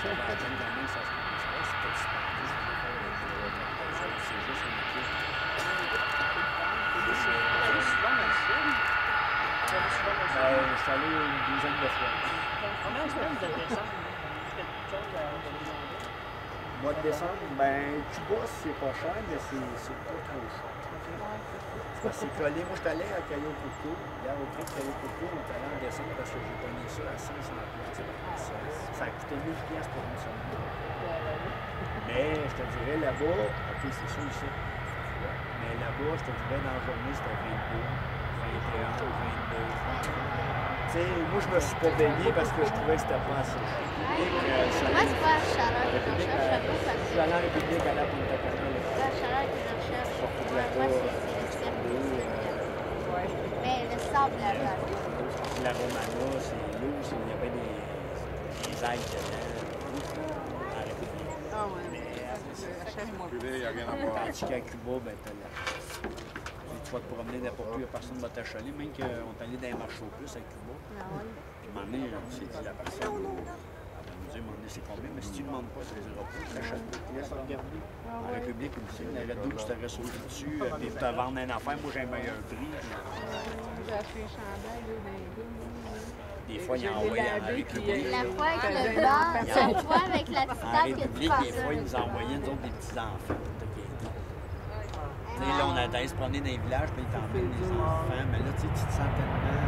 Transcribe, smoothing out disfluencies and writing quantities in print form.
Je suis allé une douzaine de fois. Combien de semaines de décembre? Quelque chose à te demander? Mois de décembre, ben Cuba, c'est pas cher, mais c'est pas trop cher. Parce que c'est collé. Moi, je suis allé à Cayo Coco. Hier, au prix de Cayo Coco, on est allé en décembre parce que j'ai pogné ça à 500$. Ça a coûté 1000$ pour une semaine. Mais je te dirais là-bas, ok, c'est sûr ici. Mais là-bas, je te dirais dans la journée, c'était 22, 21, 22. Tu sais, moi, je me suis pas baigné parce que je trouvais que c'était pas assez chaud. Moi, c'est pas la chaleur que je République, recherche, je sais pas je suis allé en République à la Punta Cana. la chaleur que je recherche. Moi, c'est l'extrême. Mais le sable là-bas. La Romana, c'est l'eau, il y avait des algues dedans. À la République. Ah ouais. Mais Il n'y a rien à voir. tandis qu'à Cuba, ben, tu vas te promener n'importe où, il n'y a personne qui va t'achaler, même qu'on est allé dans les marchés aux puces à Cuba. Puis, à un moment donné, on s'est dit, la personne, elle va nous dire, c'est combien, mais si tu ne demandes pas, tu ne les auras pas, tu t'achètes pas, tu laisses regarder. En République aussi, il y avait 12, tu t'aurais sauté dessus, puis tu te vendre une affaire, moi j'ai un meilleur prix. J'ai acheté un chandail là, dans les deux. Des fois, ils envoyaient en République. La fois avec le blanc, la fois avec la petite En table que tu République, des fois, ils passes. nous envoyaient, nous autres, des petits-enfants. Tu sais, là, on allait se promener dans les villages, puis ils t'emmènent les enfants, mais là, tu sais, tu te sens tellement...